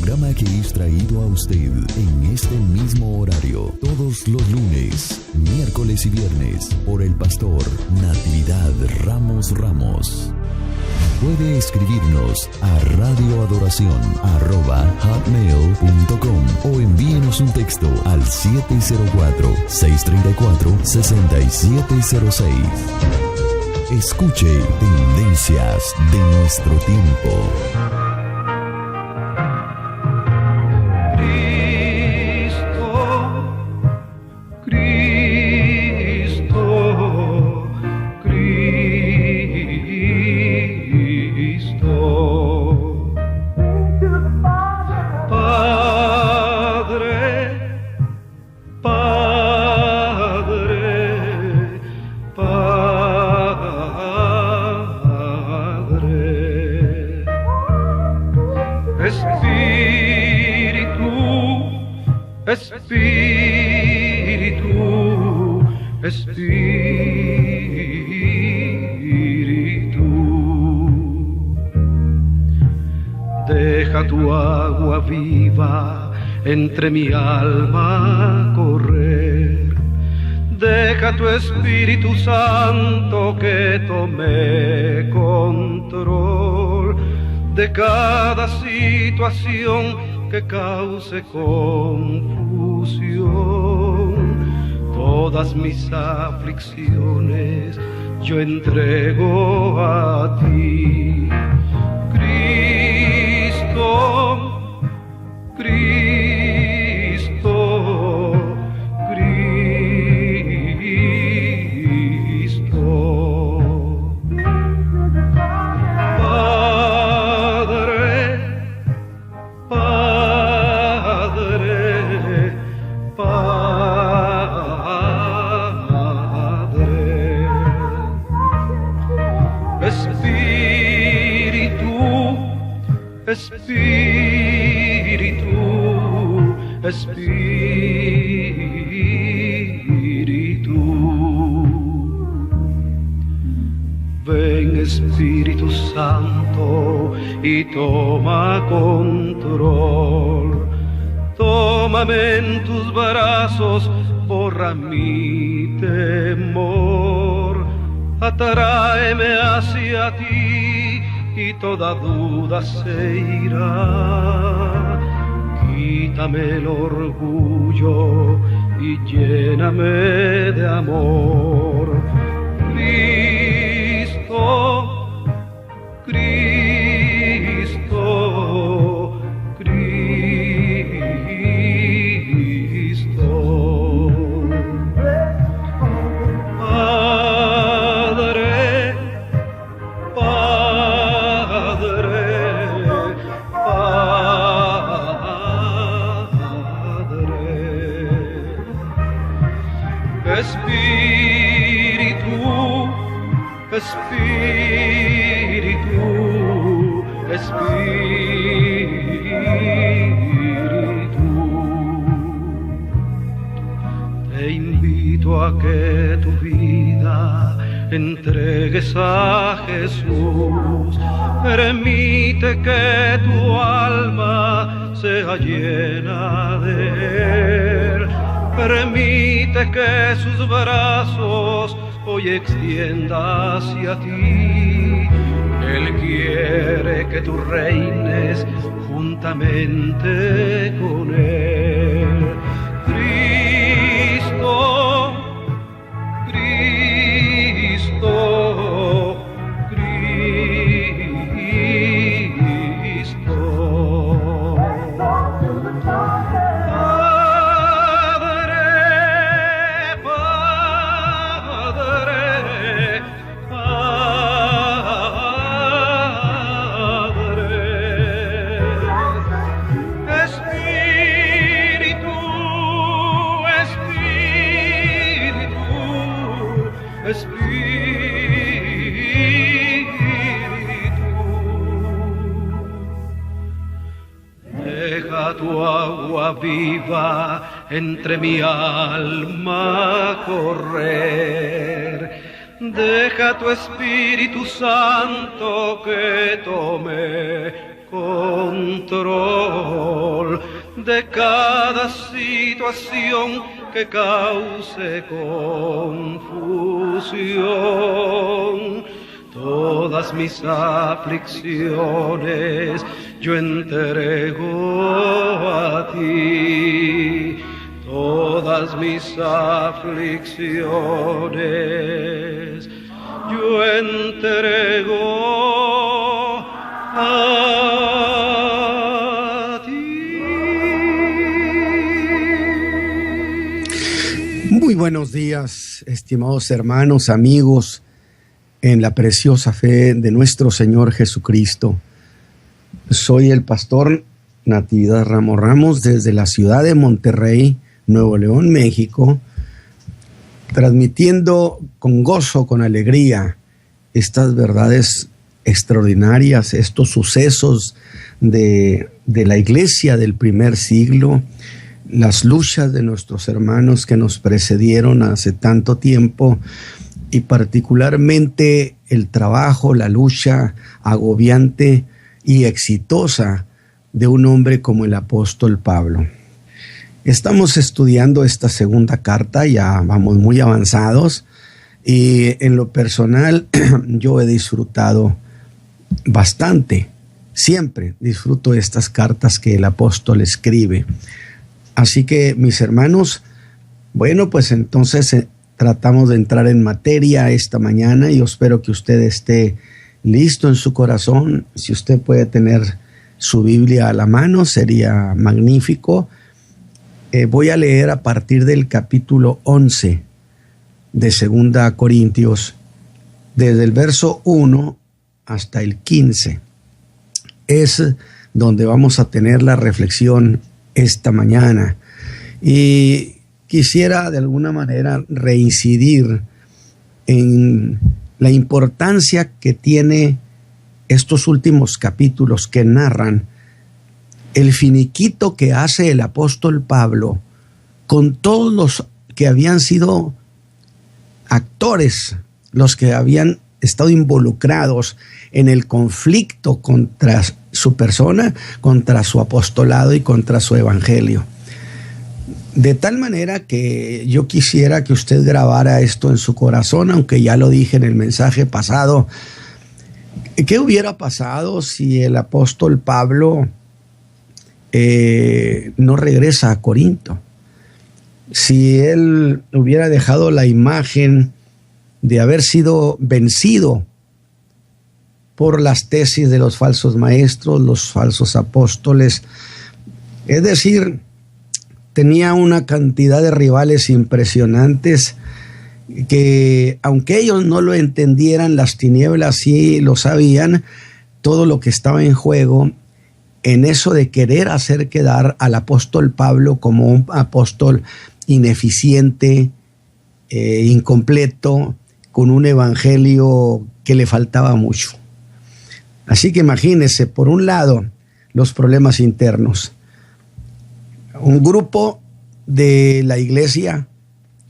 programa que es traído a usted en este mismo horario, todos los lunes, miércoles y viernes, por el pastor Natividad Ramos Ramos. Puede escribirnos a radioadoración@hotmail.com o envíenos un texto al 704-634-6706. Escuche Tendencias de nuestro tiempo. Deja tu agua viva entre mi alma correr. Deja tu Espíritu Santo que tome control de cada situación que cause confusión. Todas mis aflicciones yo entrego a ti. Cristo, Cristo, Cristo. Padre, Padre, Padre. Espíritu, Espíritu, Espíritu. Ven Espíritu Santo y toma control. Tómame en tus brazos, borra mi temor. Atráeme hacia ti y toda duda se irá. Quítame el orgullo y lléname de amor. Cristo, Cristo, Cristo. Padre, Padre, Padre. Espíritu, Espíritu, Espíritu. Te invito a que tu vida entregues a Jesús. Permite que tu alma sea llena de Él. Permite que sus brazos hoy extienda hacia ti. Él quiere que tú reines juntamente con Él. Cristo, Cristo, Cristo. Deja tu agua viva entre mi alma correr. Deja tu Espíritu Santo que tome control de cada situación que cause confusión. Todas mis aflicciones yo entrego a ti. Todas mis aflicciones yo entrego a ti. Muy buenos días, estimados hermanos, amigos, en la preciosa fe de nuestro Señor Jesucristo. Soy el pastor Natividad Ramos Ramos desde la ciudad de Monterrey, Nuevo León, México, transmitiendo con gozo, con alegría, estas verdades extraordinarias, estos sucesos de la iglesia del primer siglo, las luchas de nuestros hermanos que nos precedieron hace tanto tiempo, y particularmente el trabajo, la lucha agobiante y exitosa de un hombre como el apóstol Pablo. Estamos estudiando esta segunda carta, ya vamos muy avanzados, y en lo personal yo he disfrutado bastante, siempre disfruto estas cartas que el apóstol escribe. Así que, mis hermanos, bueno, pues entonces tratamos de entrar en materia esta mañana y yo espero que usted esté listo en su corazón. Si usted puede tener su Biblia a la mano, sería magnífico. Voy a leer a partir del capítulo 11 de 2 Corintios, desde el verso 1 hasta el 15. Es donde vamos a tener la reflexión esta mañana. Y quisiera de alguna manera reincidir en la importancia que tiene estos últimos capítulos que narran el finiquito que hace el apóstol Pablo con todos los que habían sido actores, los que habían estado involucrados en el conflicto contra su persona, contra su apostolado y contra su evangelio. De tal manera que yo quisiera que usted grabara esto en su corazón, aunque ya lo dije en el mensaje pasado. ¿Qué hubiera pasado si el apóstol Pablo no regresa a Corinto? Si él hubiera dejado la imagen de haber sido vencido por las tesis de los falsos maestros, los falsos apóstoles, es decir, tenía una cantidad de rivales impresionantes que, aunque ellos no lo entendieran, las tinieblas sí lo sabían, todo lo que estaba en juego en eso de querer hacer quedar al apóstol Pablo como un apóstol ineficiente, incompleto, con un evangelio que le faltaba mucho. Así que imagínense, por un lado, los problemas internos. Un grupo de la iglesia,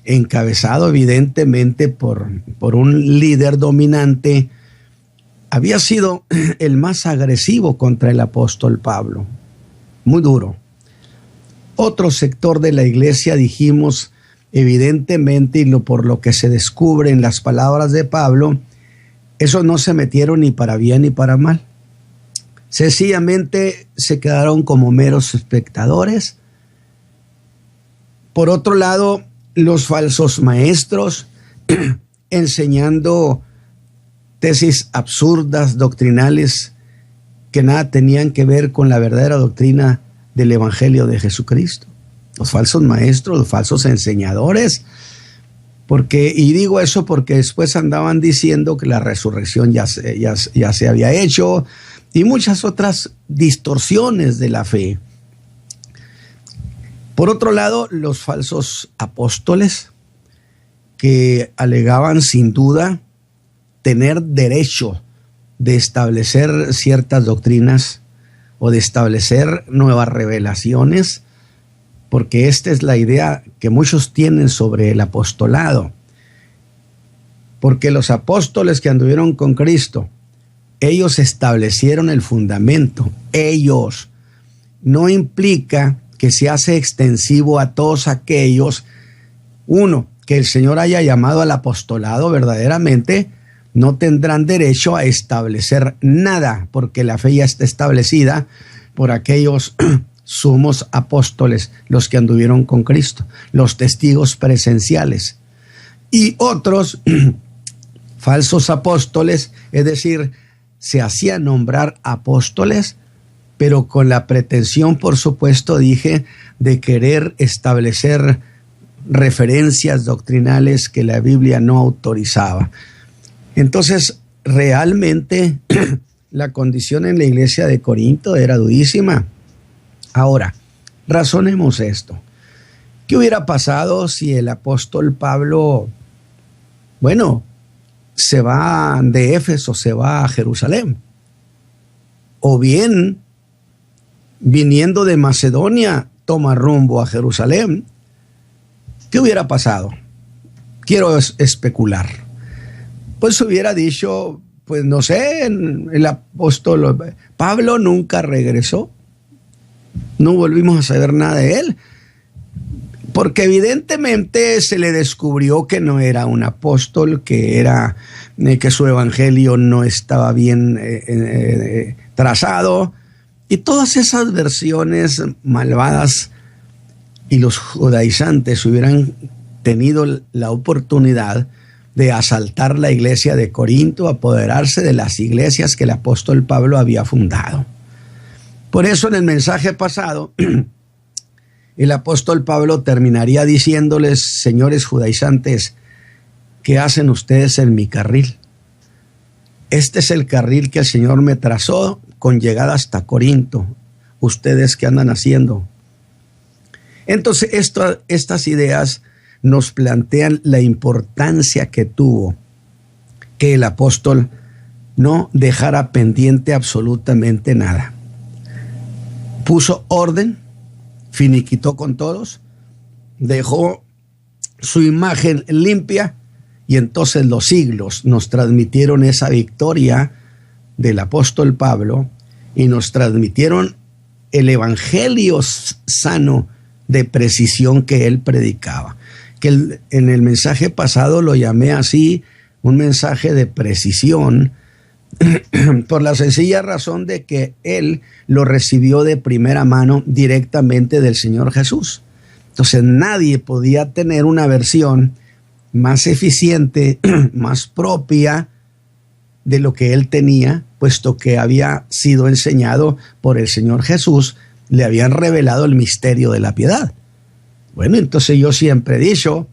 encabezado evidentemente por un líder dominante, había sido el más agresivo contra el apóstol Pablo, muy duro. Otro sector de la iglesia, dijimos, evidentemente, y por lo que se descubre en las palabras de Pablo, esos no se metieron ni para bien ni para mal. Sencillamente se quedaron como meros espectadores. Por otro lado, los falsos maestros enseñando tesis absurdas, doctrinales, que nada tenían que ver con la verdadera doctrina del Evangelio de Jesucristo. Los falsos maestros, los falsos enseñadores, y digo eso porque después andaban diciendo que la resurrección ya se había hecho y muchas otras distorsiones de la fe. Por otro lado, los falsos apóstoles que alegaban sin duda tener derecho de establecer ciertas doctrinas o de establecer nuevas revelaciones, porque esta es la idea que muchos tienen sobre el apostolado. Porque los apóstoles que anduvieron con Cristo Ellos establecieron el fundamento. Ellos. No implica que se hace extensivo a todos aquellos. Uno, que el Señor haya llamado al apostolado verdaderamente, no tendrán derecho a establecer nada, porque la fe ya está establecida por aquellos sumos apóstoles, los que anduvieron con Cristo, los testigos presenciales. Y otros falsos apóstoles, es decir, se hacían nombrar apóstoles, pero con la pretensión, por supuesto, dije, de querer establecer referencias doctrinales que la Biblia no autorizaba. Entonces, realmente la condición en la iglesia de Corinto era durísima. Ahora, razonemos esto. ¿Qué hubiera pasado si el apóstol Pablo, se va de Éfeso, se va a Jerusalén? O bien, viniendo de Macedonia, toma rumbo a Jerusalén. ¿Qué hubiera pasado? Quiero especular. Pues hubiera dicho, el apóstol Pablo nunca regresó. No volvimos a saber nada de él. Porque evidentemente se le descubrió que no era un apóstol, que su evangelio no estaba bien trazado. Y todas esas versiones malvadas, y los judaizantes hubieran tenido la oportunidad de asaltar la iglesia de Corinto, apoderarse de las iglesias que el apóstol Pablo había fundado. Por eso en el mensaje pasado, el apóstol Pablo terminaría diciéndoles: señores judaizantes, ¿qué hacen ustedes en mi carril? Este es el carril que el Señor me trazó con llegada hasta Corinto. ¿Ustedes qué andan haciendo? Entonces, estas ideas nos plantean la importancia que tuvo que el apóstol no dejara pendiente absolutamente nada. Puso orden, finiquitó con todos, dejó su imagen limpia, y entonces los siglos nos transmitieron esa victoria del apóstol Pablo y nos transmitieron el evangelio sano de precisión que él predicaba. Que en el mensaje pasado lo llamé así, un mensaje de precisión, por la sencilla razón de que él lo recibió de primera mano directamente del Señor Jesús. Entonces nadie podía tener una versión más eficiente, más propia de lo que él tenía, puesto que había sido enseñado por el Señor Jesús, le habían revelado el misterio de la piedad. Bueno, entonces yo siempre he dicho,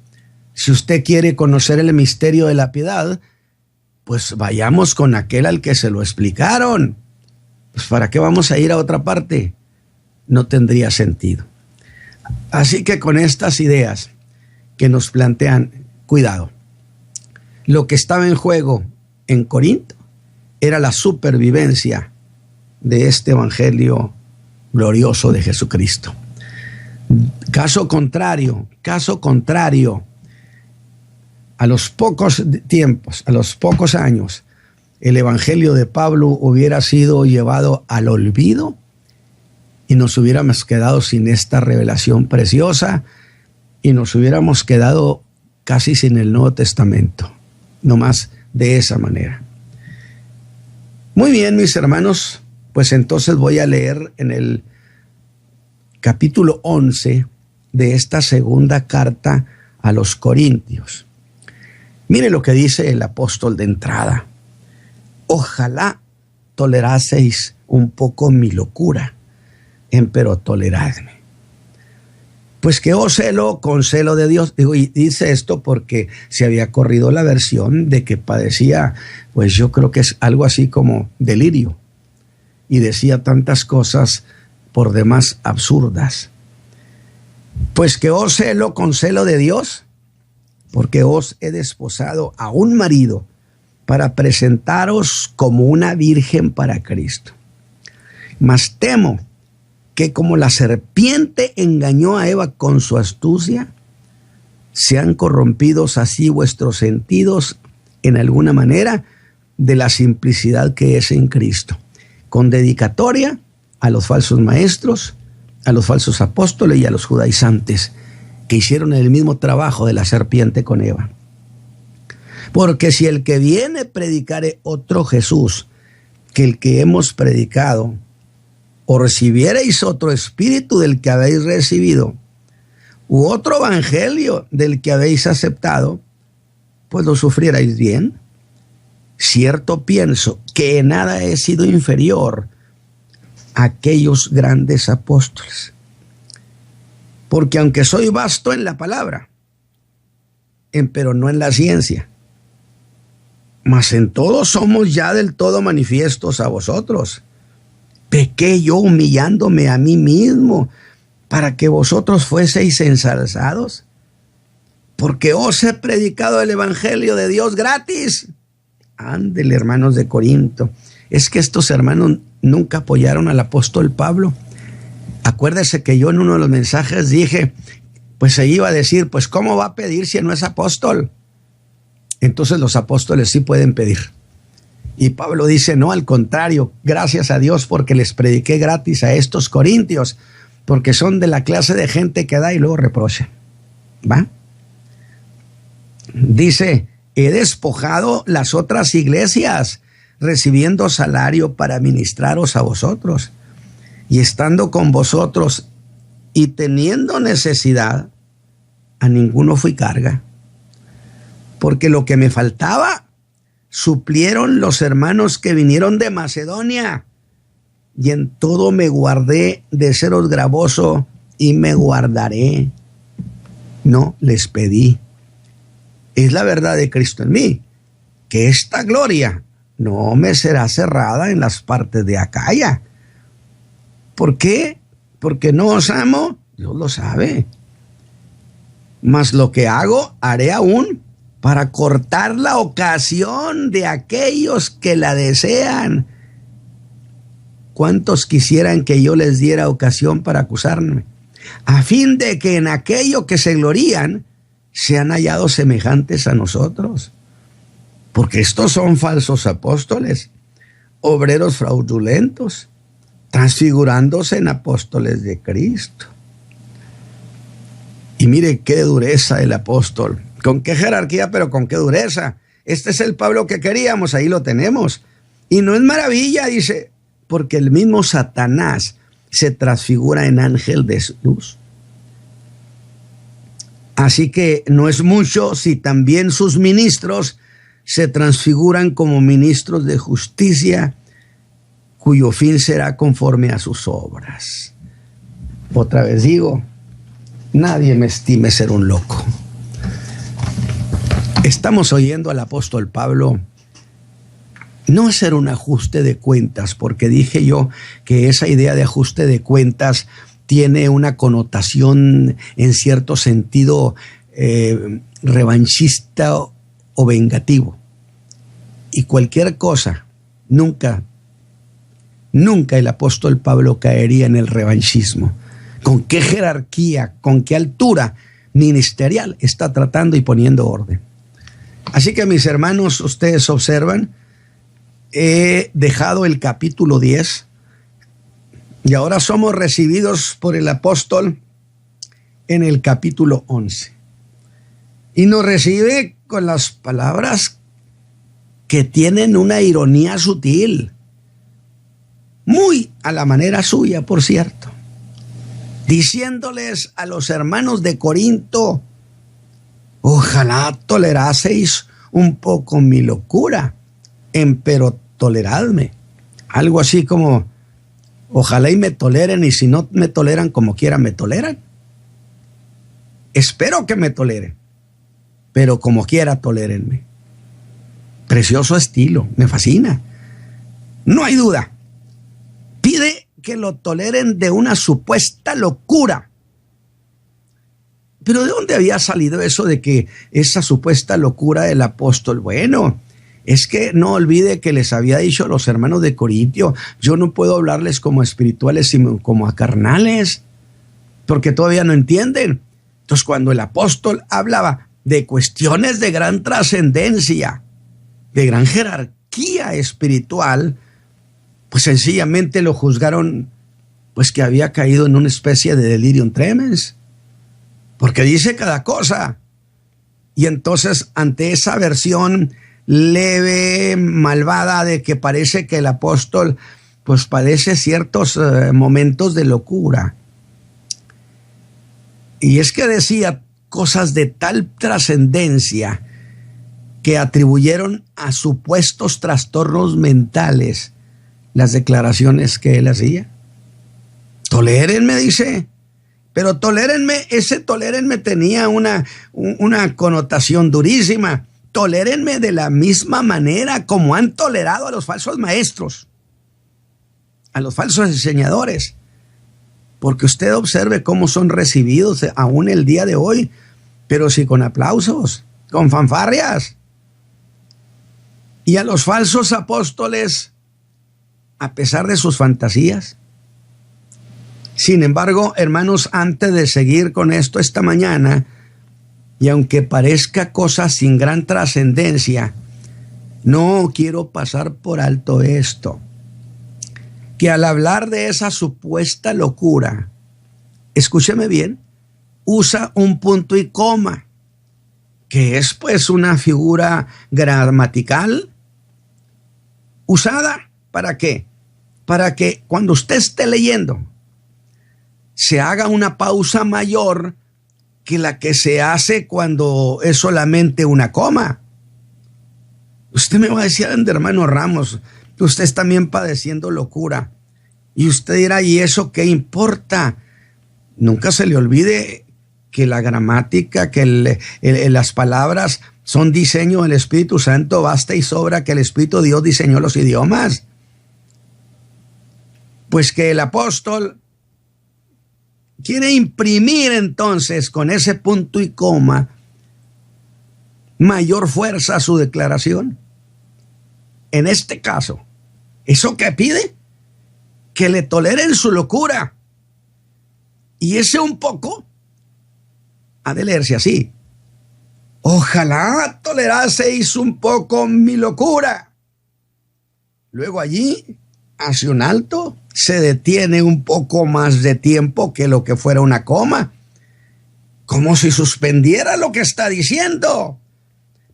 si usted quiere conocer el misterio de la piedad, pues vayamos con aquel al que se lo explicaron. Pues ¿para qué vamos a ir a otra parte? No tendría sentido. Así que con estas ideas que nos plantean, cuidado, lo que estaba en juego en Corinto era la supervivencia de este evangelio glorioso de Jesucristo. Caso contrario, a los pocos tiempos, a los pocos años, el evangelio de Pablo hubiera sido llevado al olvido y nos hubiéramos quedado sin esta revelación preciosa y nos hubiéramos quedado casi sin el Nuevo Testamento, nomás de esa manera. Muy bien, mis hermanos, pues entonces voy a leer en el capítulo 11 de esta segunda carta a los Corintios. Mire lo que dice el apóstol de entrada. Ojalá toleraseis un poco mi locura, empero toleradme. Pues que os celo con celo de Dios. Y dice esto porque se había corrido la versión de que padecía, pues yo creo que es algo así como delirio. Y decía tantas cosas por demás absurdas. Pues que os celo con celo de Dios, porque os he desposado a un marido para presentaros como una virgen para Cristo. Mas temo que como la serpiente engañó a Eva con su astucia, sean corrompidos así vuestros sentidos en alguna manera de la simplicidad que es en Cristo, con dedicatoria a los falsos maestros, a los falsos apóstoles y a los judaizantes que hicieron el mismo trabajo de la serpiente con Eva. Porque si el que viene predicare otro Jesús que el que hemos predicado, o recibierais otro espíritu del que habéis recibido, u otro evangelio del que habéis aceptado, pues lo sufrierais bien. Cierto pienso que en nada he sido inferior a aquellos grandes apóstoles. Porque aunque soy vasto en la palabra, pero no en la ciencia, mas en todo somos ya del todo manifiestos a vosotros. Pequé yo humillándome a mí mismo para que vosotros fueseis ensalzados, porque os he predicado el evangelio de Dios gratis. Ándele, hermanos de Corinto. Es que estos hermanos nunca apoyaron al apóstol Pablo. Acuérdese que yo en uno de los mensajes dije, pues se iba a decir, pues ¿cómo va a pedir si no es apóstol? Entonces los apóstoles sí pueden pedir. Y Pablo dice, no, al contrario, gracias a Dios porque les prediqué gratis a estos corintios, porque son de la clase de gente que da y luego reprocha. ¿Va? Dice, he despojado las otras iglesias, recibiendo salario para ministraros a vosotros, y estando con vosotros y teniendo necesidad, a ninguno fui carga, porque lo que me faltaba suplieron los hermanos que vinieron de Macedonia, y en todo me guardé de seros gravoso y me guardaré. No les pedí. Es la verdad de Cristo en mí, que esta gloria no me será cerrada en las partes de Acaya. ¿Por qué? Porque no os amo, Dios lo sabe. Mas lo que hago, haré aún para cortar la ocasión de aquellos que la desean. ¿Cuántos quisieran que yo les diera ocasión para acusarme? A fin de que en aquello que se glorían sean hallados semejantes a nosotros. Porque estos son falsos apóstoles, obreros fraudulentos, transfigurándose en apóstoles de Cristo. Y mire qué dureza el apóstol. Con qué jerarquía, pero con qué dureza. Este es el Pablo que queríamos, ahí lo tenemos. Y no es maravilla, dice, porque el mismo Satanás se transfigura en ángel de luz. Así que no es mucho si también sus ministros se transfiguran como ministros de justicia, cuyo fin será conforme a sus obras. Otra vez digo, nadie me estime ser un loco. Estamos oyendo al apóstol Pablo no hacer un ajuste de cuentas, porque dije yo que esa idea de ajuste de cuentas tiene una connotación en cierto sentido revanchista o vengativo. Y cualquier cosa, nunca el apóstol Pablo caería en el revanchismo. ¿Con qué jerarquía, con qué altura ministerial está tratando y poniendo orden? Así que, mis hermanos, ustedes observan, he dejado el capítulo 10 y ahora somos recibidos por el apóstol en el capítulo 11. Y nos recibe con las palabras que tienen una ironía sutil, muy a la manera suya, por cierto, diciéndoles a los hermanos de Corinto, ojalá toleraseis un poco mi locura, empero toleradme. Algo así como, ojalá y me toleren, y si no me toleran como quiera me toleran. Espero que me toleren, pero como quiera tolérenme. Precioso estilo, me fascina. No hay duda. Pide que lo toleren de una supuesta locura. Pero ¿de dónde había salido eso de que esa supuesta locura del apóstol? Bueno, es que no olvide que les había dicho a los hermanos de Corintio, yo no puedo hablarles como espirituales sino como a carnales, porque todavía no entienden. Entonces, cuando el apóstol hablaba de cuestiones de gran trascendencia, de gran jerarquía, jerarquía espiritual, pues sencillamente lo juzgaron, pues que había caído en una especie de delirium tremens, porque dice cada cosa. Y entonces, ante esa versión leve, malvada, de que parece que el apóstol pues padece ciertos momentos de locura. Y es que decía cosas de tal trascendencia que atribuyeron a supuestos trastornos mentales las declaraciones que él hacía. Tolérenme, dice. Pero tolérenme, ese tolérenme tenía una connotación durísima. Tolérenme de la misma manera como han tolerado a los falsos maestros, a los falsos enseñadores. Porque usted observe cómo son recibidos aún el día de hoy, pero sí con aplausos, con fanfarrias. Y a los falsos apóstoles, a pesar de sus fantasías. Sin embargo, hermanos, antes de seguir con esto esta mañana, y aunque parezca cosa sin gran trascendencia, no quiero pasar por alto esto, que al hablar de esa supuesta locura, escúcheme bien, usa un punto y coma, que es pues una figura gramatical usada, ¿para qué? Para que cuando usted esté leyendo, se haga una pausa mayor que la que se hace cuando es solamente una coma. Usted me va a decir, hermano Ramos, que usted está también padeciendo locura. Y usted dirá, ¿y eso qué importa? Nunca se le olvide que la gramática, que las palabras son diseño del Espíritu Santo. Basta y sobra que el Espíritu de Dios diseñó los idiomas. Pues que el apóstol quiere imprimir entonces con ese punto y coma mayor fuerza a su declaración. En este caso, ¿eso qué pide? Que le toleren su locura. Y ese un poco ha de leerse así: ojalá toleraseis un poco mi locura. Luego allí hace un alto, se detiene un poco más de tiempo que lo que fuera una coma, como si suspendiera lo que está diciendo,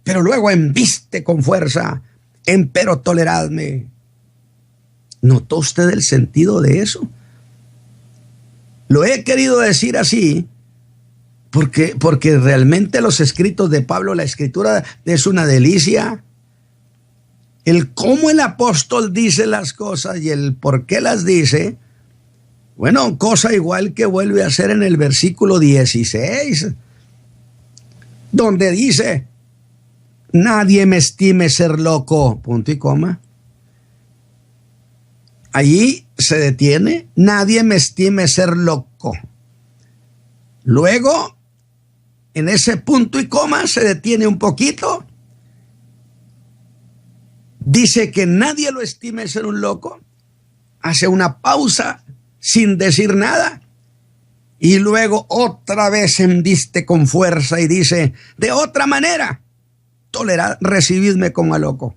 pero luego embiste con fuerza: empero toleradme. ¿Notó usted el sentido de eso? Lo he querido decir así porque realmente los escritos de Pablo, la escritura es una delicia. El cómo el apóstol dice las cosas y el por qué las dice, bueno, cosa igual que vuelve a hacer en el versículo 16, donde dice: nadie me estime ser loco, punto y coma. Allí se detiene: nadie me estime ser loco. Luego, en ese punto y coma se detiene un poquito. Dice que nadie lo estime ser un loco. Hace una pausa sin decir nada. Y luego otra vez embiste con fuerza y dice: de otra manera, tolerad, recibidme como a loco.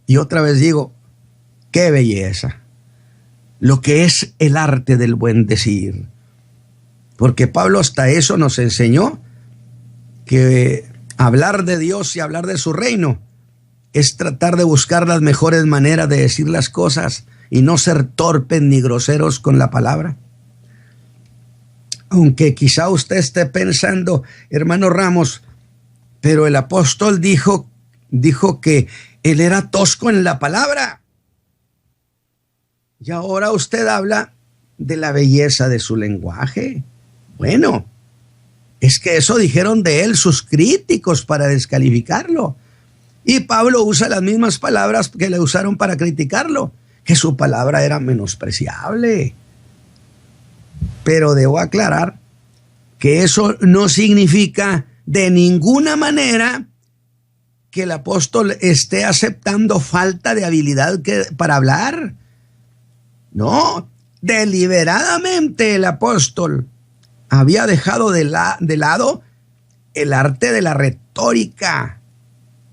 Y otra vez digo, qué belleza. Lo que es el arte del buen decir. Porque Pablo hasta eso nos enseñó, que hablar de Dios y hablar de su reino es tratar de buscar las mejores maneras de decir las cosas y no ser torpes ni groseros con la palabra. Aunque quizá usted esté pensando, hermano Ramos, pero el apóstol dijo que él era tosco en la palabra. Y ahora usted habla de la belleza de su lenguaje. Bueno, es que eso dijeron de él sus críticos para descalificarlo. Y Pablo usa las mismas palabras que le usaron para criticarlo, que su palabra era menospreciable. Pero debo aclarar que eso no significa de ninguna manera que el apóstol esté aceptando falta de habilidad para hablar. No, deliberadamente el apóstol había dejado de lado el arte de la retórica,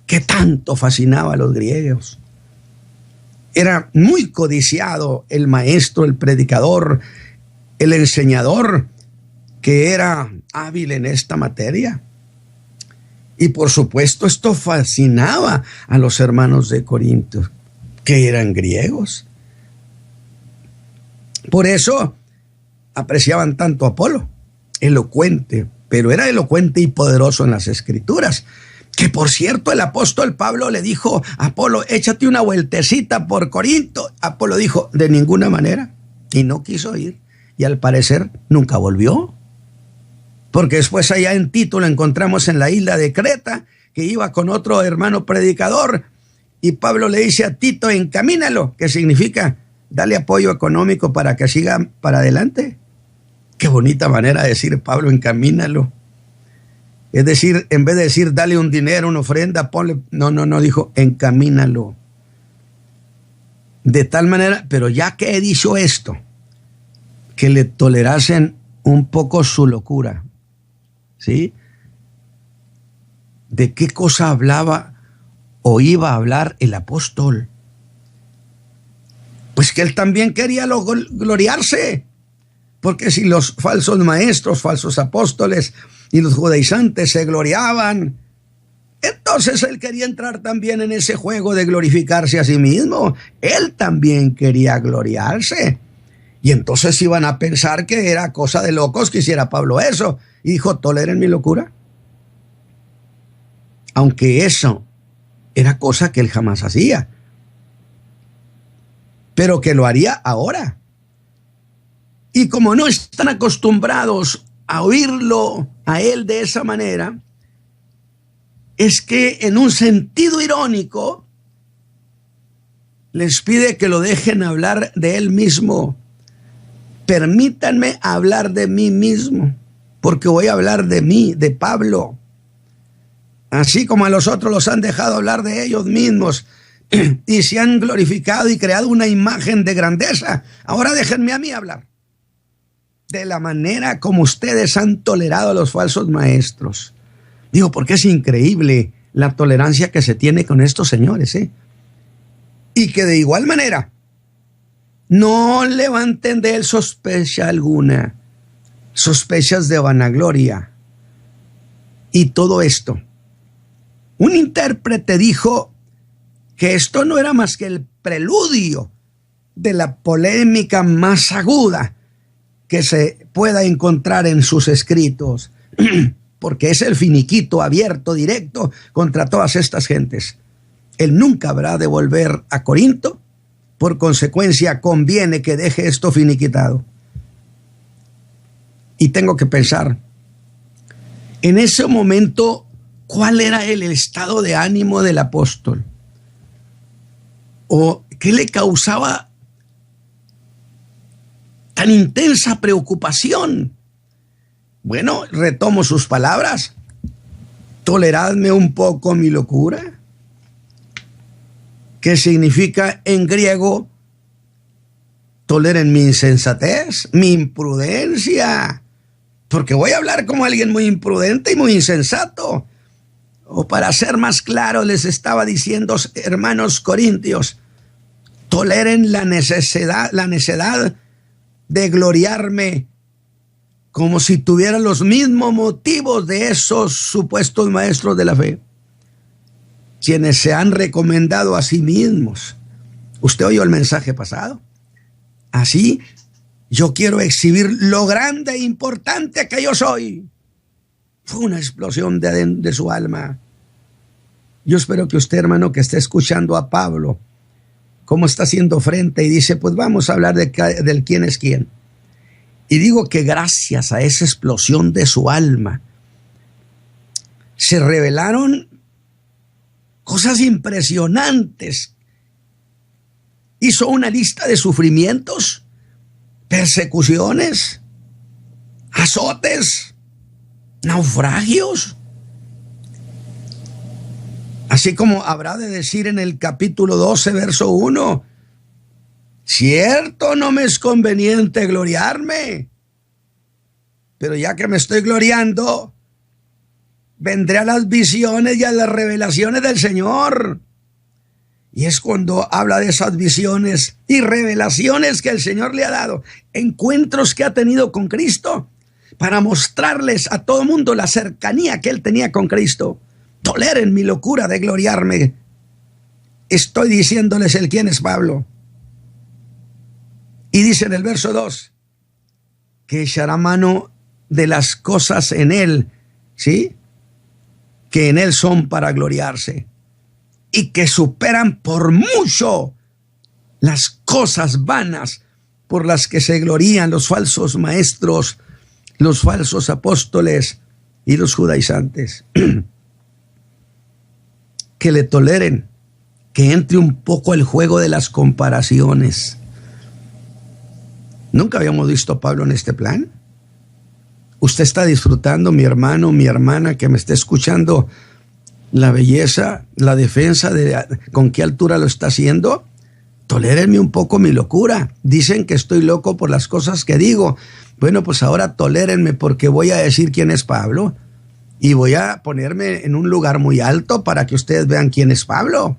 que tanto fascinaba a los griegos. Era muy codiciado el maestro, el predicador, el enseñador, que era hábil en esta materia. Y por supuesto esto fascinaba a los hermanos de Corinto, que eran griegos. Por eso apreciaban tanto a Apolo, elocuente, pero era elocuente y poderoso en las Escrituras. Que por cierto el apóstol Pablo le dijo a Apolo, échate una vueltecita por Corinto. Apolo dijo, de ninguna manera, y no quiso ir. Y al parecer nunca volvió. Porque después allá en Tito lo encontramos en la isla de Creta, que iba con otro hermano predicador, y Pablo le dice a Tito, encamínalo, que significa dale apoyo económico para que siga para adelante. Qué bonita manera de decir, Pablo, encamínalo. Es decir, en vez de decir dale un dinero, una ofrenda, ponle, no, dijo encamínalo. De tal manera, pero ya que he dicho esto, que le tolerasen un poco su locura, ¿sí? ¿De qué cosa hablaba o iba a hablar el apóstol? Pues que él también quería gloriarse, porque si los falsos maestros, falsos apóstoles y los judaizantes se gloriaban, entonces él quería entrar también en ese juego de glorificarse a sí mismo. Él también quería gloriarse. Y entonces iban a pensar que era cosa de locos que hiciera Pablo eso. Y dijo, toleren mi locura. Aunque eso era cosa que él jamás hacía, pero que lo haría ahora. Y como no están acostumbrados a oírlo a él de esa manera, es que en un sentido irónico les pide que lo dejen hablar de él mismo. Permítanme hablar de mí mismo, porque voy a hablar de mí, de Pablo. Así como a los otros los han dejado hablar de ellos mismos y se han glorificado y creado una imagen de grandeza, ahora déjenme a mí hablar de la manera como ustedes han tolerado a los falsos maestros. Digo, porque es increíble la tolerancia que se tiene con estos señores, ¿eh? Y que de igual manera no levanten de él sospecha alguna, sospechas de vanagloria. Y todo esto, un intérprete dijo que esto no era más que el preludio de la polémica más aguda que se pueda encontrar en sus escritos, porque es el finiquito abierto, directo contra todas estas gentes. Él nunca habrá de volver a Corinto, por consecuencia conviene que deje esto finiquitado. Y tengo que pensar, en ese momento, ¿cuál era el estado de ánimo del apóstol? ¿O qué le causaba tan intensa preocupación? Bueno, retomo sus palabras. Toleradme un poco mi locura, que significa en griego, toleren mi insensatez, mi imprudencia, porque voy a hablar como alguien muy imprudente y muy insensato. O para ser más claro, les estaba diciendo, hermanos corintios, toleren la necedad de gloriarme como si tuviera los mismos motivos de esos supuestos maestros de la fe, quienes se han recomendado a sí mismos. Usted oyó el mensaje pasado. Así, yo quiero exhibir lo grande e importante que yo soy. Fue una explosión de su alma. Yo espero que usted, hermano, que esté escuchando a Pablo, cómo está haciendo frente y dice, pues vamos a hablar del quién es quién. Y digo que gracias a esa explosión de su alma, se revelaron cosas impresionantes. Hizo una lista de sufrimientos, persecuciones, azotes, naufragios. Así como habrá de decir en el capítulo 12, verso 1, cierto, no me es conveniente gloriarme, pero ya que me estoy gloriando, vendré a las visiones y a las revelaciones del Señor. Y es cuando habla de esas visiones y revelaciones que el Señor le ha dado, encuentros que ha tenido con Cristo, para mostrarles a todo mundo la cercanía que él tenía con Cristo. Toleren mi locura de gloriarme. Estoy diciéndoles el quién es Pablo. Y dice en el verso 2, que echará mano de las cosas en él, ¿sí?, que en él son para gloriarse, y que superan por mucho las cosas vanas por las que se glorían los falsos maestros, los falsos apóstoles y los judaizantes. Que le toleren, que entre un poco el juego de las comparaciones. Nunca habíamos visto a Pablo en este plan. Usted está disfrutando, mi hermano, mi hermana que me está escuchando, la belleza, la defensa de con qué altura lo está haciendo. Tolérenme un poco mi locura. Dicen que estoy loco por las cosas que digo. Bueno, pues ahora tolérenme, porque voy a decir quién es Pablo y voy a ponerme en un lugar muy alto para que ustedes vean quién es Pablo.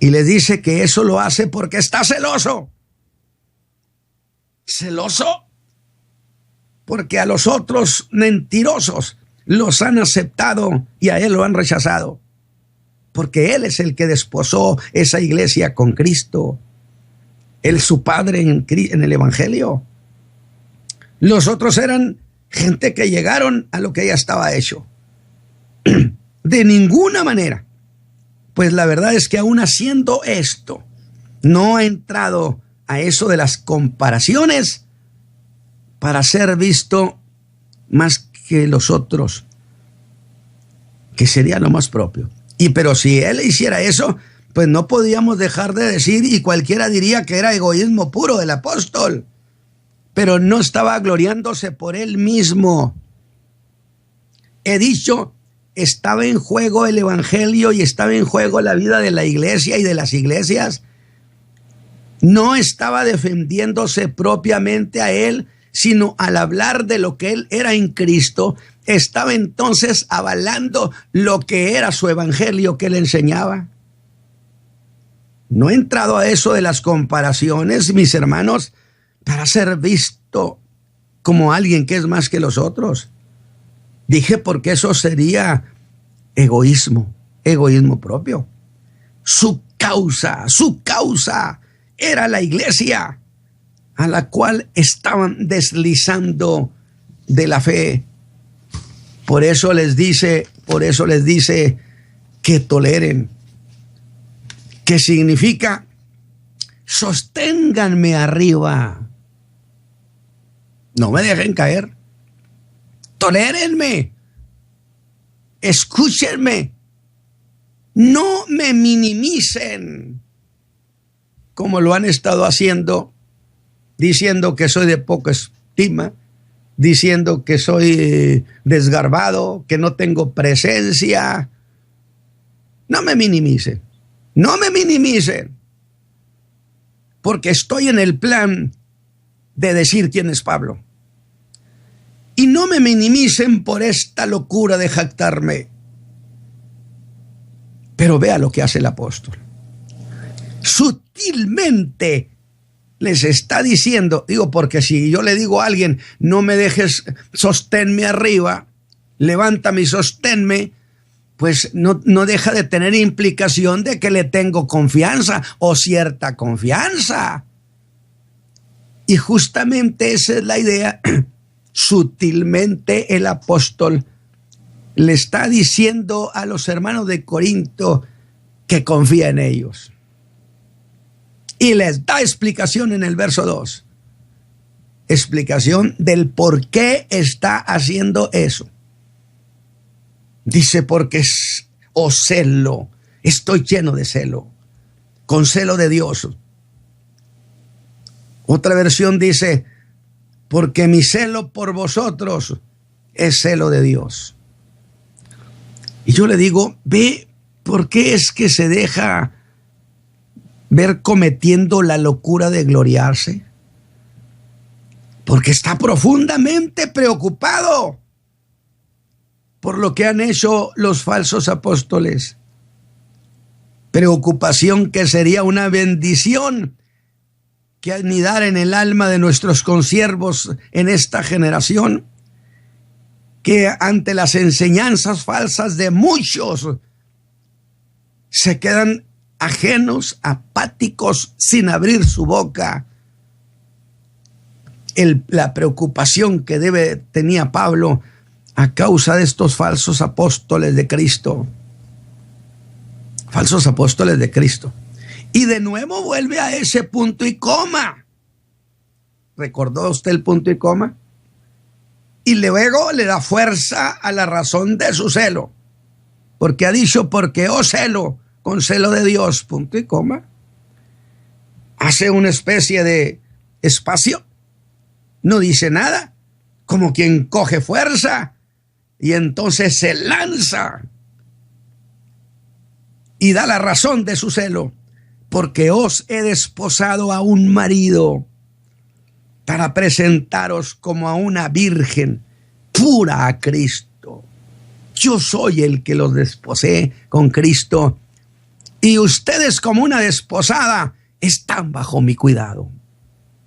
Y les dice que eso lo hace porque está celoso. ¿Celoso? Porque a los otros mentirosos los han aceptado y a él lo han rechazado. Porque él es el que desposó esa iglesia con Cristo. Él es su padre en el Evangelio. Los otros eran gente que llegaron a lo que ya estaba hecho. De ninguna manera. Pues la verdad es que aún haciendo esto, no ha entrado a eso de las comparaciones para ser visto más que los otros, que sería lo más propio. Pero si él hiciera eso, pues no podíamos dejar de decir, y cualquiera diría que era egoísmo puro del apóstol, pero no estaba gloriándose por él mismo. He dicho, estaba en juego el evangelio y estaba en juego la vida de la iglesia y de las iglesias. No estaba defendiéndose propiamente a él, sino al hablar de lo que él era en Cristo, estaba entonces avalando lo que era su evangelio que él enseñaba. No he entrado a eso de las comparaciones, mis hermanos, para ser visto como alguien que es más que los otros. Dije porque eso sería egoísmo propio. Su causa era la iglesia a la cual estaban deslizando de la fe. Por eso les dice que toleren, que significa sosténganme arriba, no me dejen caer, tolérenme, escúchenme, no me minimicen como lo han estado haciendo, diciendo que soy de poca estima, diciendo que soy desgarbado, que no tengo presencia. No me minimicen, porque estoy en el plan de decir quién es Pablo. Y no me minimicen por esta locura de jactarme. Pero vea lo que hace el apóstol. Sutilmente les está diciendo, porque si yo le digo a alguien, no me dejes, sosténme arriba, levántame y sosténme, pues no deja de tener implicación de que le tengo confianza o cierta confianza. Y justamente esa es la idea. Sutilmente el apóstol le está diciendo a los hermanos de Corinto que confía en ellos. Y les da explicación en el verso 2. Explicación del por qué está haciendo eso. Dice, porque celo, estoy lleno de celo, con celo de Dios. Otra versión dice, porque mi celo por vosotros es celo de Dios. Y yo le digo, ve, ¿por qué es que se deja ver cometiendo la locura de gloriarse? Porque está profundamente preocupado. por lo que han hecho los falsos apóstoles. Preocupación que sería una bendición que anidar en el alma de nuestros consiervos en esta generación, que ante las enseñanzas falsas de muchos se quedan ajenos, apáticos, sin abrir su boca. La preocupación que tenía Pablo a causa de estos falsos apóstoles de Cristo. Falsos apóstoles de Cristo. Y de nuevo vuelve a ese punto y coma. ¿Recordó usted el punto y coma? Y luego le da fuerza a la razón de su celo. Porque ha dicho, porque celo, con celo de Dios, punto y coma. Hace una especie de espacio. No dice nada, como quien coge fuerza y entonces se lanza y da la razón de su celo, porque os he desposado a un marido para presentaros como a una virgen pura a Cristo. Yo soy el que los desposé con Cristo y ustedes como una desposada están bajo mi cuidado,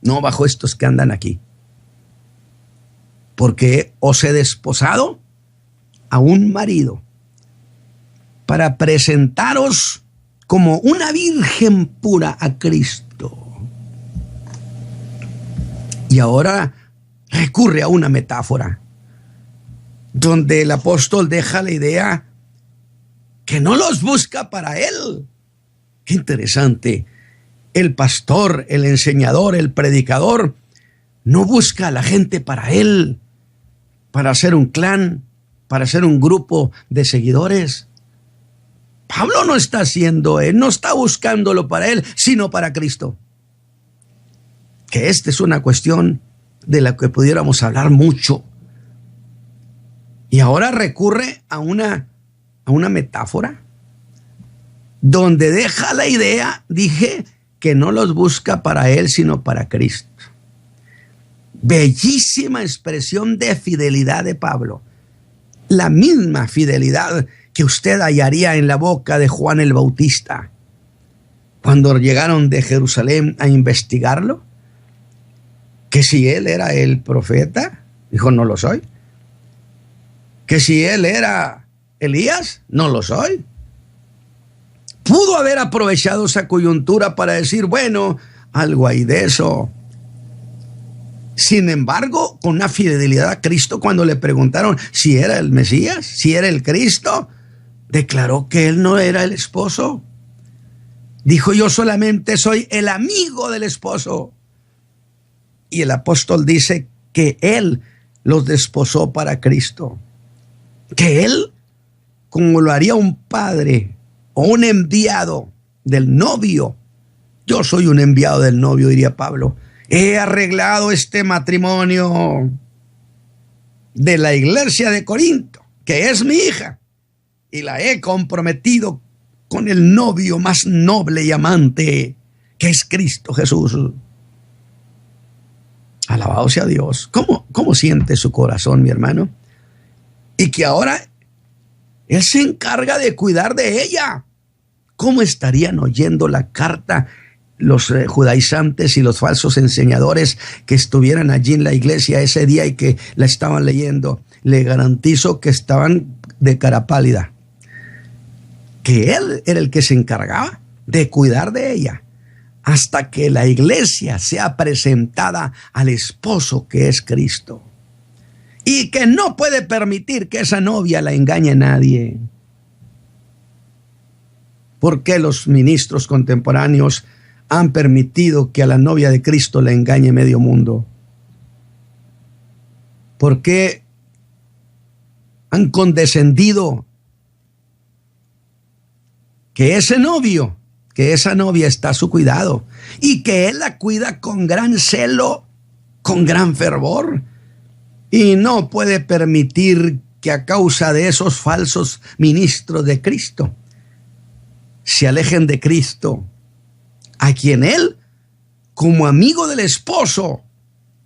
no bajo estos que andan aquí. Porque os he desposado a un marido para presentaros como una virgen pura a Cristo. Y ahora recurre a una metáfora donde el apóstol deja la idea que no los busca para él. Qué interesante. El pastor, el enseñador, el predicador no busca a la gente para él, para hacer un clan, para hacer un grupo de seguidores. Pablo no está haciendo, no está buscándolo para él, sino para Cristo. Que esta es una cuestión de la que pudiéramos hablar mucho. Y ahora recurre a una metáfora donde deja la idea, dije, que no los busca para él, sino para Cristo. Bellísima expresión de fidelidad de Pablo. La misma fidelidad que usted hallaría en la boca de Juan el Bautista cuando llegaron de Jerusalén a investigarlo, que si él era el profeta, dijo, no lo soy. Que si él era Elías, no lo soy. Pudo haber aprovechado esa coyuntura para decir, bueno, algo hay de eso. Sin embargo, con una fidelidad a Cristo, cuando le preguntaron si era el Mesías, si era el Cristo, declaró que él no era el esposo. Dijo, yo solamente soy el amigo del esposo. Y el apóstol dice que él los desposó para Cristo. Que él, como lo haría un padre o un enviado del novio, yo soy un enviado del novio, diría Pablo, he arreglado este matrimonio de la iglesia de Corinto, que es mi hija, y la he comprometido con el novio más noble y amante, que es Cristo Jesús. Alabado sea Dios. ¿Cómo siente su corazón, mi hermano? Y que ahora él se encarga de cuidar de ella. ¿Cómo estarían oyendo la carta los judaizantes y los falsos enseñadores que estuvieran allí en la iglesia ese día y que la estaban leyendo? Le garantizo que estaban de cara pálida. Que él era el que se encargaba de cuidar de ella hasta que la iglesia sea presentada al esposo que es Cristo. Y que no puede permitir que esa novia la engañe a nadie. ¿Por qué los ministros contemporáneos han permitido que a la novia de Cristo la engañe medio mundo? ¿Por qué han condescendido que ese novio, que esa novia está a su cuidado y que él la cuida con gran celo, con gran fervor? Y no puede permitir que a causa de esos falsos ministros de Cristo se alejen de Cristo, a quien él, como amigo del esposo,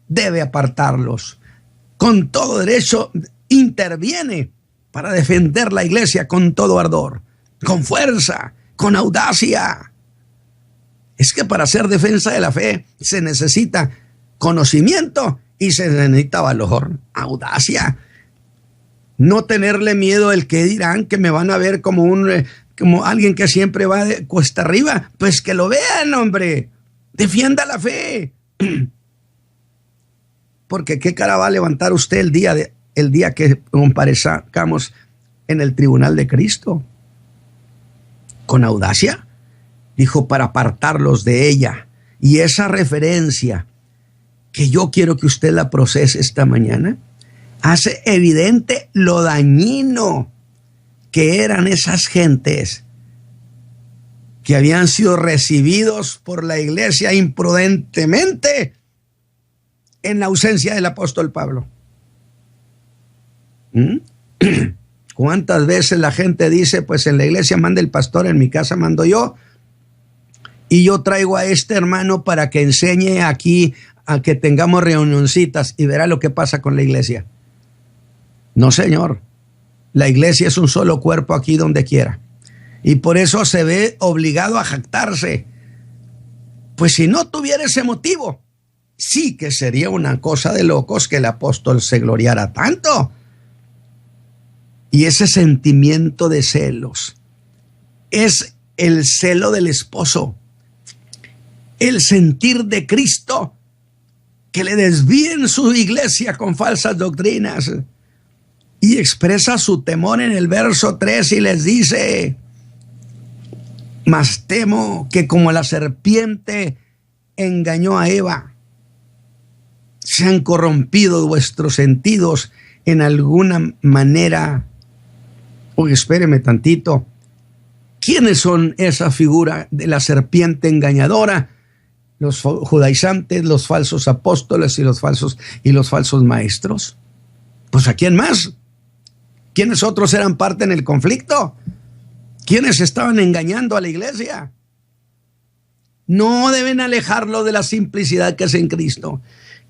debe apartarlos. Con todo derecho interviene para defender la iglesia con todo ardor, con fuerza, con audacia. Es que para hacer defensa de la fe se necesita conocimiento y se necesita valor, audacia. No tenerle miedo al que dirán, que me van a ver como alguien que siempre va de cuesta arriba. Pues que lo vean, hombre. Defienda la fe. Porque qué cara va a levantar usted el día que comparezcamos en el tribunal de Cristo. Con audacia, dijo, para apartarlos de ella. Y esa referencia que yo quiero que usted la procese esta mañana, hace evidente lo dañino que eran esas gentes que habían sido recibidos por la iglesia imprudentemente en la ausencia del apóstol Pablo. ¿Cuántas veces la gente dice, pues en la iglesia manda el pastor, en mi casa mando yo, y yo traigo a este hermano para que enseñe aquí, a que tengamos reunioncitas, y verá lo que pasa con la iglesia? No, señor. La iglesia es un solo cuerpo aquí donde quiera. Y por eso se ve obligado a jactarse. Pues si no tuviera ese motivo, sí que sería una cosa de locos que el apóstol se gloriara tanto. Y ese sentimiento de celos es el celo del esposo, el sentir de Cristo, que le desvíen su iglesia con falsas doctrinas. Y expresa su temor en el verso 3 y les dice: mas temo que como la serpiente engañó a Eva, se han corrompido vuestros sentidos en alguna manera. Oye, espéreme tantito. ¿Quiénes son esa figura de la serpiente engañadora? Los judaizantes, los falsos apóstoles y los falsos maestros. Pues ¿a quién más? ¿Quiénes otros eran parte en el conflicto? ¿Quiénes estaban engañando a la iglesia? No deben alejarlo de la simplicidad que es en Cristo.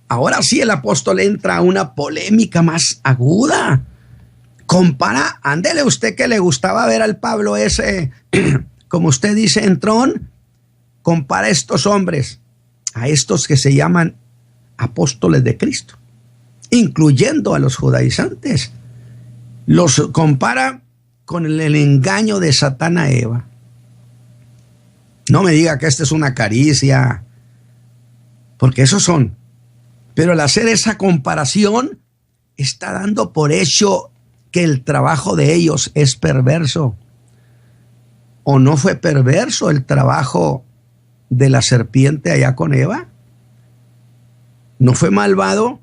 Ahora sí el apóstol entra a una polémica más aguda. Compara, ándele usted que le gustaba ver al Pablo ese, como usted dice, entrón. Compara a estos hombres, a estos que se llaman apóstoles de Cristo, incluyendo a los judaizantes. Los compara con el engaño de Satán a Eva. No me diga que esta es una caricia, porque esos son. Pero al hacer esa comparación, está dando por hecho que el trabajo de ellos es perverso. ¿O no fue perverso el trabajo de la serpiente allá con Eva? ¿No fue malvado?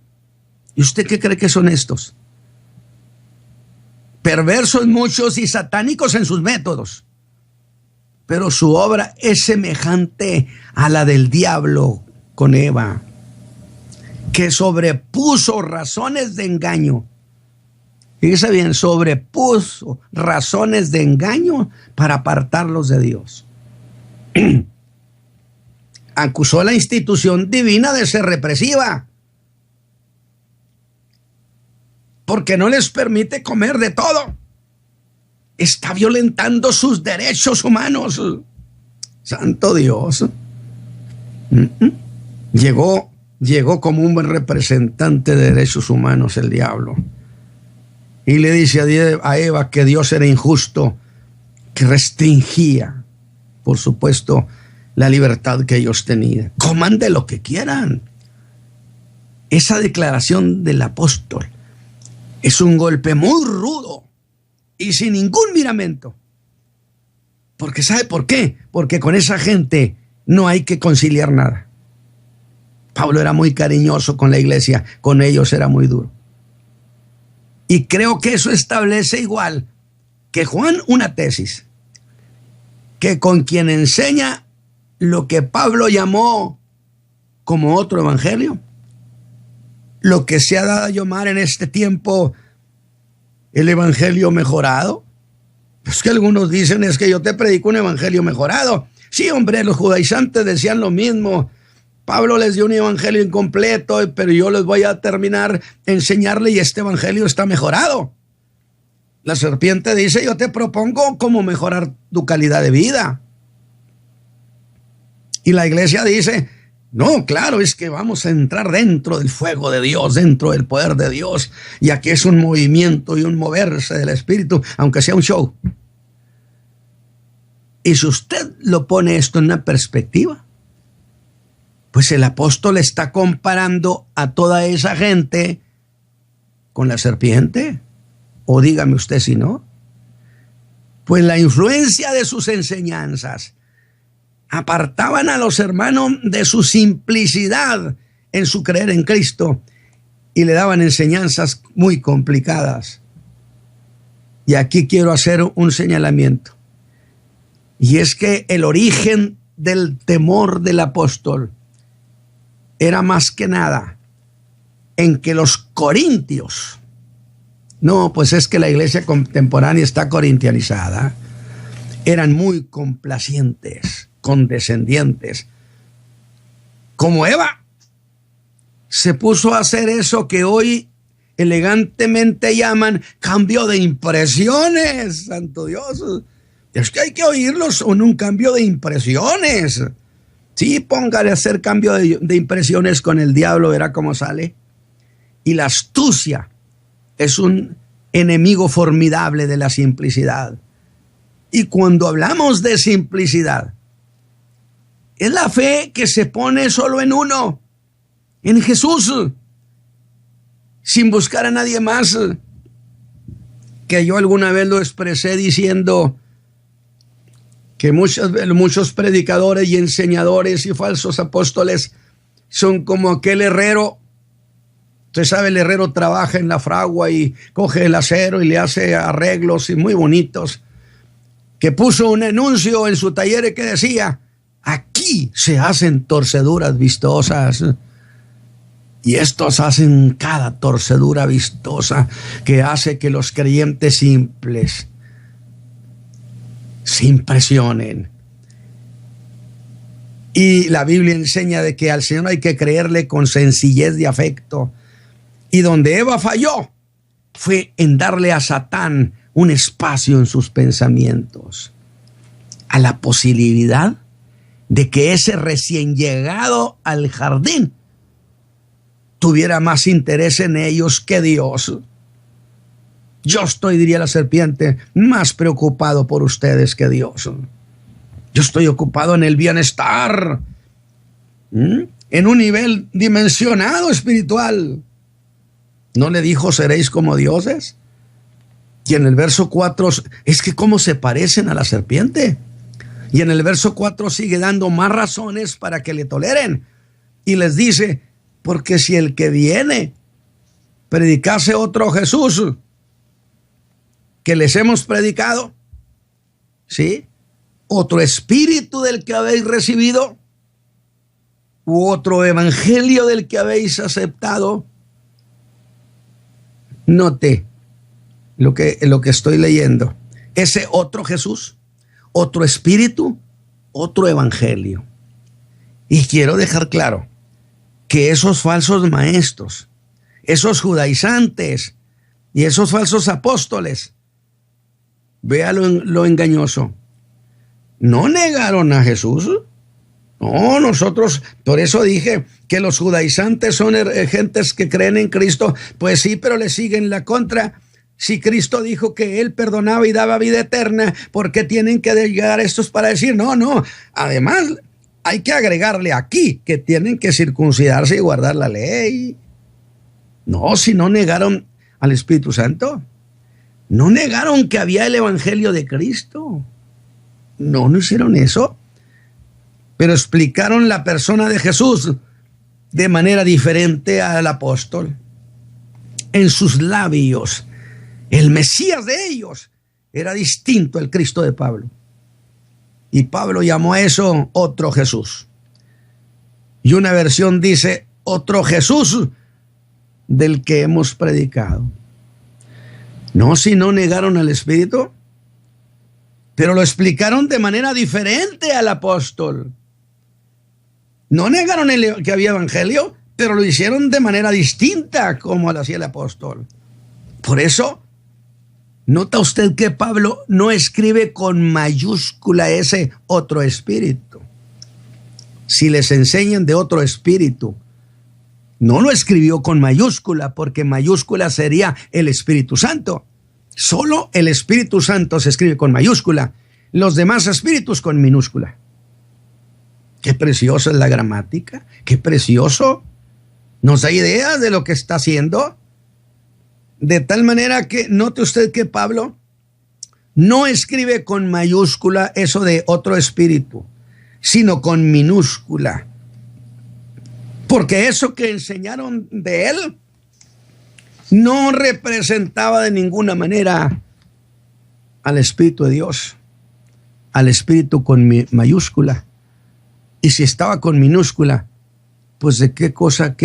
¿Y usted qué cree que son estos? Perversos muchos y satánicos en sus métodos, pero su obra es semejante a la del diablo con Eva, que sobrepuso razones de engaño. Fíjese bien, sobrepuso razones de engaño para apartarlos de Dios. Acusó a la institución divina de ser represiva, porque no les permite comer de todo. Está violentando sus derechos humanos. Santo Dios. Llegó como un buen representante de derechos humanos el diablo. Y le dice a Eva que Dios era injusto, que restringía, por supuesto, la libertad que ellos tenían. Coman de lo que quieran. Esa declaración del apóstol es un golpe muy rudo y sin ningún miramento. Porque ¿sabe por qué? Porque con esa gente no hay que conciliar nada. Pablo era muy cariñoso con la iglesia, con ellos era muy duro. Y creo que eso establece igual que Juan una tesis, que con quien enseña lo que Pablo llamó como otro evangelio, lo que se ha dado a llamar en este tiempo el evangelio mejorado. Pues que algunos dicen es que yo te predico un evangelio mejorado. Sí, hombre, los judaizantes decían lo mismo. Pablo les dio un evangelio incompleto, pero yo les voy a terminar enseñarle y este evangelio está mejorado. La serpiente dice, yo te propongo cómo mejorar tu calidad de vida. Y la iglesia dice, no, claro, es que vamos a entrar dentro del fuego de Dios, dentro del poder de Dios. Y aquí es un movimiento y un moverse del Espíritu, aunque sea un show. Y si usted lo pone esto en una perspectiva, pues el apóstol está comparando a toda esa gente con la serpiente. O dígame usted si no. Pues la influencia de sus enseñanzas apartaban a los hermanos de su simplicidad en su creer en Cristo y le daban enseñanzas muy complicadas. Y aquí quiero hacer un señalamiento. Y es que el origen del temor del apóstol era más que nada en que los corintios, no, pues es que la iglesia contemporánea está corintianizada, eran muy complacientes, condescendientes. Como Eva se puso a hacer eso que hoy elegantemente llaman cambio de impresiones. Santo Dios, es que hay que oírlos en un cambio de impresiones. Sí, póngale a hacer cambio de impresiones con el diablo, verá cómo sale. Y la astucia es un enemigo formidable de la simplicidad. Y cuando hablamos de simplicidad, es la fe que se pone solo en uno, en Jesús, sin buscar a nadie más. Que yo alguna vez lo expresé diciendo que muchos predicadores y enseñadores y falsos apóstoles son como aquel herrero. Usted sabe, el herrero trabaja en la fragua y coge el acero y le hace arreglos y muy bonitos. Que puso un anuncio en su taller que decía, aquí se hacen torceduras vistosas. Y estos hacen cada torcedura vistosa que hace que los creyentes simples se impresionen. Y la Biblia enseña de que al Señor hay que creerle con sencillez de afecto. Y donde Eva falló fue en darle a Satán un espacio en sus pensamientos, a la posibilidad de que ese recién llegado al jardín tuviera más interés en ellos que Dios. Yo estoy, diría la serpiente, más preocupado por ustedes que Dios. Yo estoy ocupado en el bienestar, en un nivel dimensionado espiritual. ¿No le dijo seréis como dioses? Y en el verso 4, es que cómo se parecen a la serpiente. Y en el verso 4 sigue dando más razones para que le toleren. Y les dice, porque si el que viene predicase otro Jesús que les hemos predicado, ¿sí? Otro espíritu del que habéis recibido, u otro evangelio del que habéis aceptado. Note lo que estoy leyendo. Ese otro Jesús, otro espíritu, otro evangelio. Y quiero dejar claro que esos falsos maestros, esos judaizantes y esos falsos apóstoles, vea lo engañoso, no negaron a Jesús. No, nosotros, por eso dije que los judaizantes son gentes que creen en Cristo. Pues sí, pero le siguen la contra. Si Cristo dijo que Él perdonaba y daba vida eterna, ¿por qué tienen que llegar estos para decir no? Además, hay que agregarle aquí que tienen que circuncidarse y guardar la ley. No, si no negaron al Espíritu Santo. No negaron que había el Evangelio de Cristo. No hicieron eso. Pero explicaron la persona de Jesús de manera diferente al apóstol. En sus labios, el Mesías de ellos era distinto al Cristo de Pablo. Y Pablo llamó a eso otro Jesús. Y una versión dice, otro Jesús del que hemos predicado. No, si no negaron al Espíritu, pero lo explicaron de manera diferente al apóstol. No negaron que había evangelio, pero lo hicieron de manera distinta como lo hacía el apóstol. Por eso, Nota usted que Pablo no escribe con mayúscula ese otro espíritu. Si les enseñan de otro espíritu, no lo escribió con mayúscula, porque mayúscula sería el Espíritu Santo. Solo el Espíritu Santo se escribe con mayúscula, los demás espíritus con minúscula. Qué preciosa es la gramática, qué precioso. ¿Nos da idea de lo que está haciendo? De tal manera que note usted que Pablo no escribe con mayúscula eso de otro espíritu, sino con minúscula. Porque eso que enseñaron de él no representaba de ninguna manera al Espíritu de Dios, al Espíritu con mayúscula. Y si estaba con minúscula, pues de qué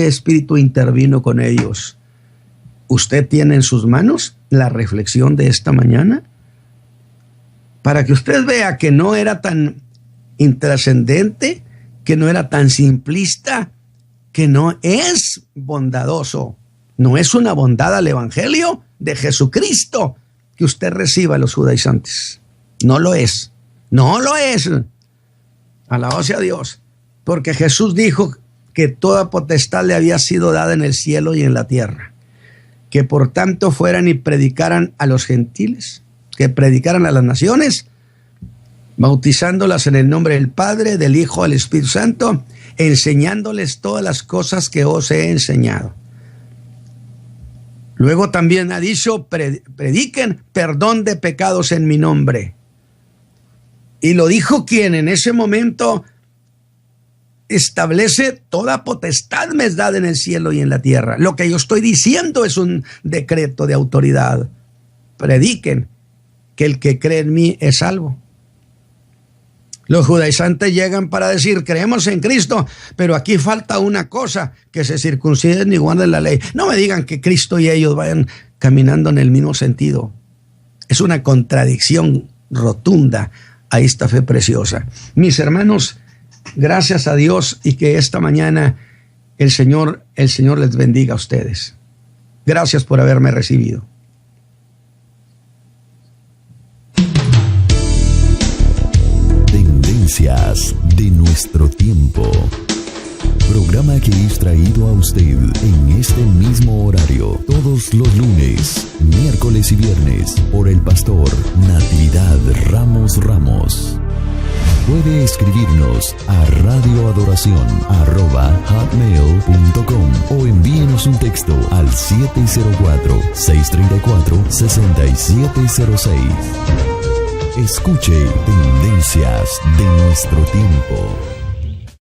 espíritu intervino con ellos. ¿Usted tiene en sus manos la reflexión de esta mañana? Para que usted vea que no era tan intrascendente, que no era tan simplista, que no es bondadoso. No es una bondad al Evangelio de Jesucristo que usted reciba a los judaizantes. No lo es. No lo es. Alabado sea Dios. Porque Jesús dijo que toda potestad le había sido dada en el cielo y en la tierra. Que por tanto fueran y predicaran a los gentiles, que predicaran a las naciones, bautizándolas en el nombre del Padre, del Hijo, del Espíritu Santo, enseñándoles todas las cosas que os he enseñado. Luego también ha dicho, prediquen perdón de pecados en mi nombre. Y lo dijo quien en ese momento establece toda potestad me es dada en el cielo y en la tierra. Lo que yo estoy diciendo es un decreto de autoridad. Prediquen que el que cree en mí es salvo. Los judaizantes llegan para decir, creemos en Cristo, pero aquí falta una cosa, que se circunciden y guarden la ley. No me digan que Cristo y ellos vayan caminando en el mismo sentido. Es una contradicción rotunda a esta fe preciosa. Mis hermanos, gracias a Dios y que esta mañana el Señor les bendiga a ustedes. Gracias por haberme recibido. Tendencias de nuestro tiempo. Programa que es traído a usted en este mismo horario todos los lunes, miércoles y viernes por el pastor Natividad Ramos. Puede escribirnos a radioadoración@hotmail.com o envíenos un texto al 704-634-6706. Escuche Tendencias de nuestro tiempo.